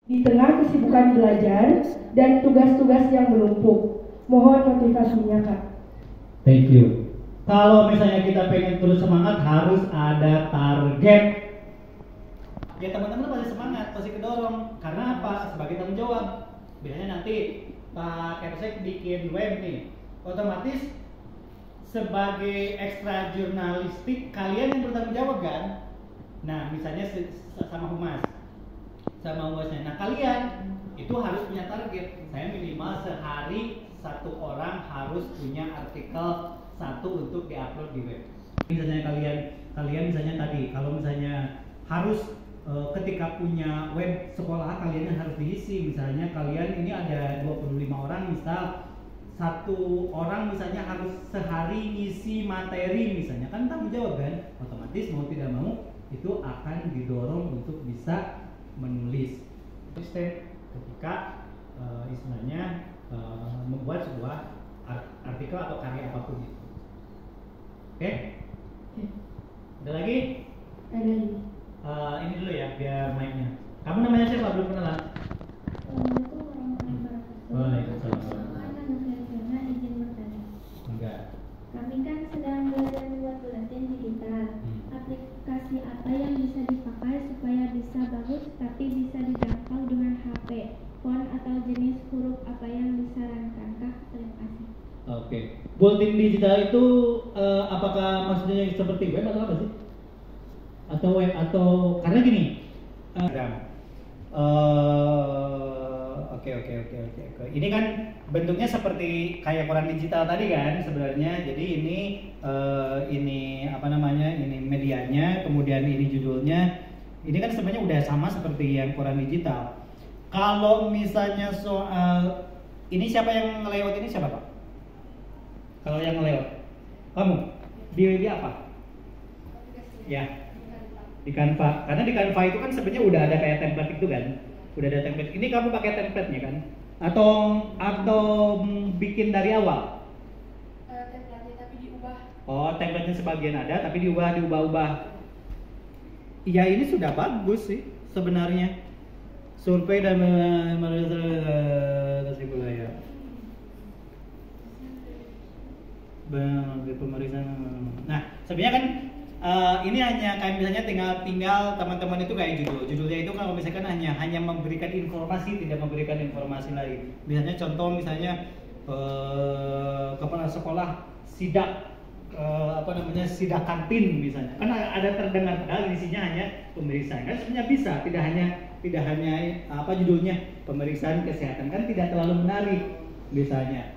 di tengah kesibukan belajar dan tugas-tugas yang menumpuk. Mohon motivasinya, Kak. Thank you. Kalau misalnya kita pengen terus semangat, harus ada target. Ya teman-teman pasti semangat, pasti kedorong. Karena apa? Sebagai tanggung jawab. Biasanya nanti Pak Kepsek bikin web nih, otomatis sebagai ekstra jurnalistik kalian yang bertanggung jawab kan? Nah misalnya sama humasnya. Nah kalian itu harus punya target. Saya minimal sehari satu orang harus punya artikel satu untuk diupload di web. Misalnya kalian misalnya tadi kalau misalnya harus ketika punya web sekolah kalian harus diisi. Misalnya kalian ini ada 25 orang, misal satu orang misalnya harus sehari ngisi materi misalnya, kan tanggung jawab kan, otomatis mau tidak mau itu akan didorong untuk bisa menulis konsisten ketika istilahnya membuat sebuah artikel atau karya apapun itu. Oke? Ada lagi? Ada lagi. Ini dulu ya biar mic-nya. Kamu namanya siapa? Belum kenalan? Assalamualaikum warahmatullahi wabarakatuh. Waalaikumsalam. Saya izin bertanya. Enggak. Kami kan sedang belajar membuat buletin digital. Aplikasi apa yang bisa dipakai supaya bisa bagus tapi bisa dijangkau dengan HP? Font atau jenis huruf apa yang disarankan, Kak? Terima kasih. Oke. Buletin digital itu apakah maksudnya seperti web atau apa sih? Atau web atau karena gini. Oke. Ini kan bentuknya seperti kayak koran digital tadi kan sebenarnya. Jadi ini apa namanya? Ini medianya, kemudian ini judulnya. Ini kan sebenarnya udah sama seperti yang koran digital. Kalau misalnya soal ini siapa yang nge-layout ini siapa Pak? Kalau yang nge-layout kamu di apa? Ya. Di Canva, karena di Canva itu kan sebenarnya udah ada kayak template itu kan, udah ada template. Ini kamu pakai template-nya kan? Atau bikin dari awal? Template-nya tapi diubah. Oh, template-nya sebagian ada tapi diubah-ubah. Iya ini sudah bagus sih sebenarnya. Survei dan ya. Pemeriksaan. Nah, sebenarnya kan ini hanya kayak misalnya tinggal teman-teman itu kayak judulnya itu kalau misalkan hanya memberikan informasi, tidak memberikan informasi lain. Misalnya contoh misalnya kepala sekolah sidak sidak kantin misalnya, kan ada terdengar padahal isinya hanya pemeriksaan, kan sebenarnya bisa tidak hanya apa judulnya pemeriksaan kesehatan, kan tidak terlalu menarik misalnya.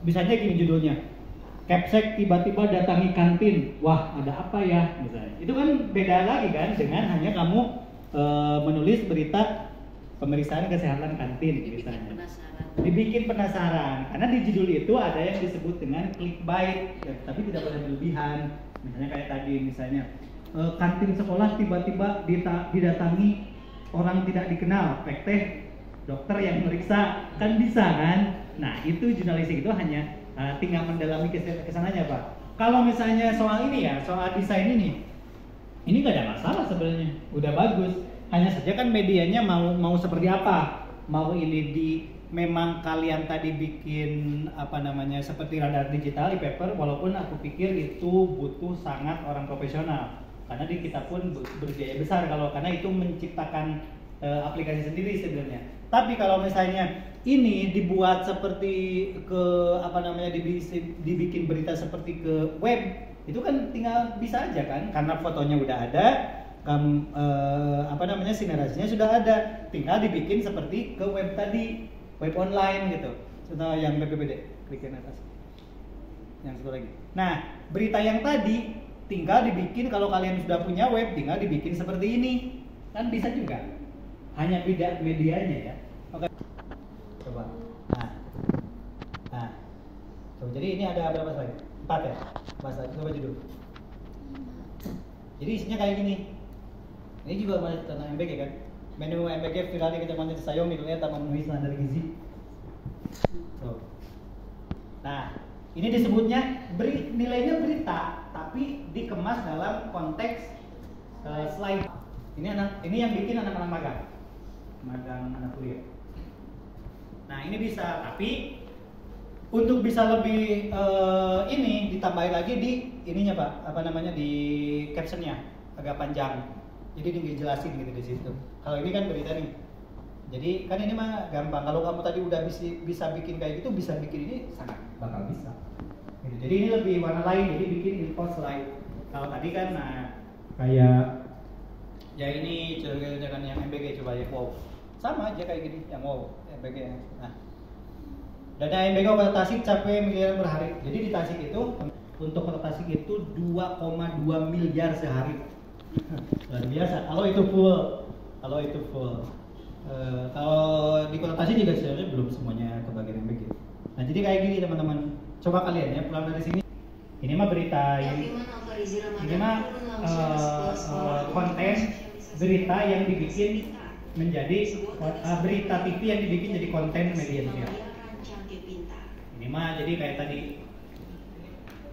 Misalnya gini judulnya, Kepsek tiba-tiba datangi kantin, wah ada apa ya misalnya. Itu kan beda lagi kan dengan hanya kamu menulis berita pemeriksaan kesehatan kantin misalnya. Dibikin penasaran, karena di judul itu ada yang disebut dengan clickbait, ya, tapi tidak boleh berlebihan. Misalnya kayak tadi misalnya kantin sekolah tiba-tiba didatangi orang tidak dikenal, teh dokter yang meriksa, kan bisa kan? Nah itu jurnalistik itu hanya tinggal mendalami kesananya Pak. Kalau misalnya soal ini ya, soal desain ini nggak ada masalah sebenarnya, udah bagus. Hanya saja kan medianya mau seperti apa, mau ini memang kalian tadi bikin apa namanya seperti radar digital di paper, walaupun aku pikir itu butuh sangat orang profesional, karena di kita pun berbiaya besar karena itu menciptakan aplikasi sendiri sebenarnya. Tapi kalau misalnya ini dibuat seperti dibikin berita seperti ke web, itu kan tinggal bisa aja kan, karena fotonya udah ada, sinerasinya sudah ada, tinggal dibikin seperti ke web tadi, web online gitu. Contoh yang BPPD, klikin atas. Yang satu lagi. Nah, berita yang tadi tinggal dibikin, kalau kalian sudah punya web, tinggal dibikin seperti ini, kan bisa juga. Hanya beda medianya ya. Oke. Coba. Nah. Jadi ini ada berapa slide? 4 ya? Coba judul. Jadi isinya kayak gini. Ini juga masih tentang MBG kan? Menu MBG viral di Kecamatan Cisayong, nilainya tak memenuhi standar gizi. Nah, ini disebutnya nilainya berita, tapi dikemas dalam konteks slide. Ini yang bikin anak-anak magang. magang anak kuliah. Nah ini bisa, tapi untuk bisa lebih ini ditambahin lagi di ininya Pak, apa namanya, di captionnya agak panjang, jadi dijelasin gitu di situ. Kalau ini kan berita nih, jadi kan ini mah gampang. Kalau kamu tadi udah bisa bikin kayak gitu, bisa bikin ini sangat bakal bisa. Gitu. Jadi ini lebih warna lain, jadi bikin info slide. Kalau tadi kan, nah kayak ya ini jangan yang MBG, coba ya wow, sama aja kayak gini yang wow MBG. Nah, dana MBG kota Tasik capai miliaran per hari. Jadi di Tasik itu untuk kota Tasik itu 2,2 miliar sehari. Luar biasa. Kalau itu full. Kalau di kota Tasik juga sebenarnya belum semuanya kebagian MBG. Nah jadi kayak gini teman-teman. Coba kalian ya pulang dari sini. Ini mah berita ini mah konten berita yang dibikin menjadi berita TV yang dibikin jadi konten media sosial. Ini mah jadi kayak tadi.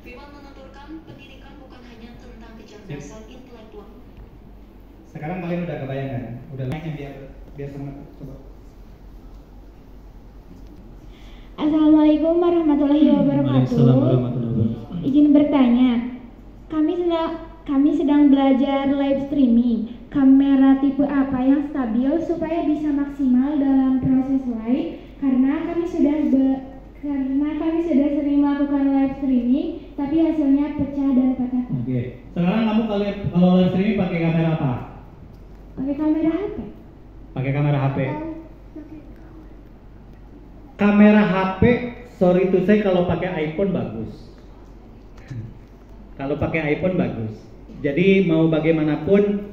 Firman menuturkan pendidikan bukan hanya tentang kecerdasan intelektual. Sekarang kalian udah kebayang, udah naiknya biar semangat. Coba. Assalamualaikum warahmatullahi wabarakatuh. Izin bertanya, kami sedang belajar live streaming. Kamera tipe apa yang stabil supaya bisa maksimal dalam proses live? Karena kami sudah sering melakukan live streaming, tapi hasilnya pecah dan patah. Oke. Sekarang kamu kalau live streaming pakai kamera apa? Pakai kamera HP. Pakai kamera HP. Kamera HP, sorry to say, kalau pakai iPhone bagus. Kalau pakai iPhone bagus. Jadi mau bagaimanapun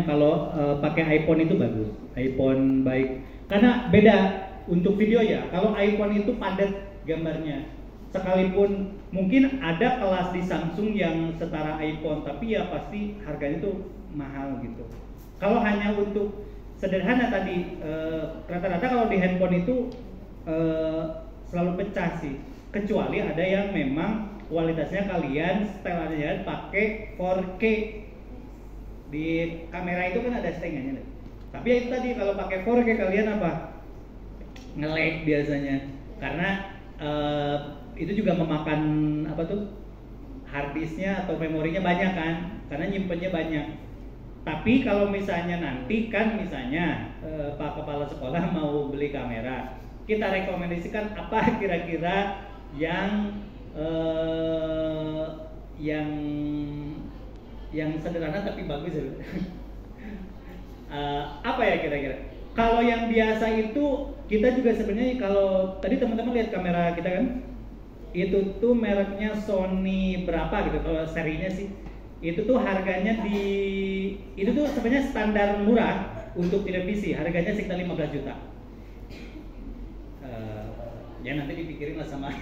kalau pakai iPhone itu bagus. iPhone baik. Karena beda untuk video ya. Kalau iPhone itu padat gambarnya. Sekalipun mungkin ada kelas di Samsung yang setara iPhone, tapi ya pasti harganya tuh mahal gitu. Kalau hanya untuk sederhana tadi, rata-rata kalau di handphone itu selalu pecah sih. Kecuali ada yang memang kualitasnya kalian setelannya pakai 4K. Di kamera itu kan ada setengahnya. Tapi ya itu tadi, kalau pakai 4K kalian apa? Nge-lag biasanya. Karena itu juga memakan harddisknya atau memorinya banyak kan, karena nyimpennya banyak. Tapi kalau misalnya nanti kan Pak Kepala Sekolah mau beli kamera, kita rekomendasikan apa kira-kira yang sederhana tapi bagus ya. Apa ya kira-kira? Kalau yang biasa itu kita juga sebenarnya, kalau tadi teman-teman lihat kamera kita kan, itu tuh mereknya Sony berapa gitu kalau serinya sih. Itu tuh harganya itu tuh sebenarnya standar murah untuk televisi, harganya sekitar 15 juta. Ya nanti dipikirin lah sama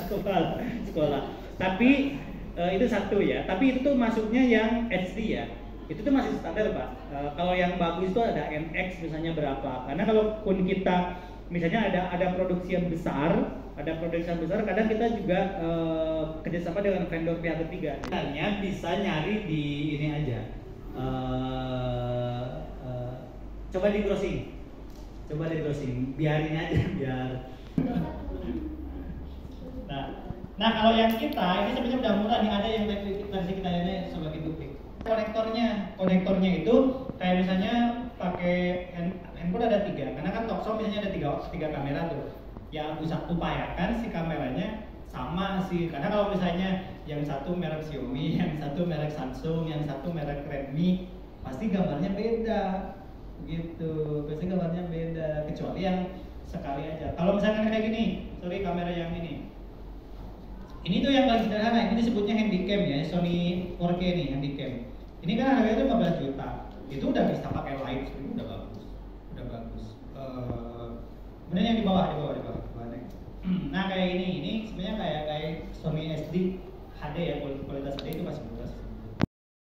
kepala sekolah. Tapi itu satu ya. Tapi itu tuh masuknya yang HD ya. Itu tuh masih standar Pak. Kalau yang bagus tuh ada NX misalnya berapa. Karena kalau pun kita misalnya ada produksi yang besar, kadang kita juga kerjasama dengan vendor pihak ketiga. Sebenarnya bisa nyari di ini aja. Coba di browsing, biarin aja biar. Nah kalau yang kita ini sebenarnya udah murah nih, ada yang versi kita ini sebagai duplik. Konektornya itu kayak misalnya pakai handphone ada 3, karena kan Tokso misalnya ada 3 kamera tuh. Ya upayakan si kameranya sama sih, karena kalau misalnya yang satu merek Xiaomi, yang satu merek Samsung, yang satu merek Redmi, pasti gambarnya beda gitu. Pasti gambarnya beda, kecuali yang sekali aja. Kalau misalkan kayak gini, kamera yang ini tuh yang paling sederhana, ini disebutnya handycam ya, Sony 4K nih handycam. Ini kan harganya tuh 15 juta. Itu udah bisa pakai live stream, udah bagus. Kemudian yang di bawah. Nah kayak ini sebenarnya kayak Sony SD HD ya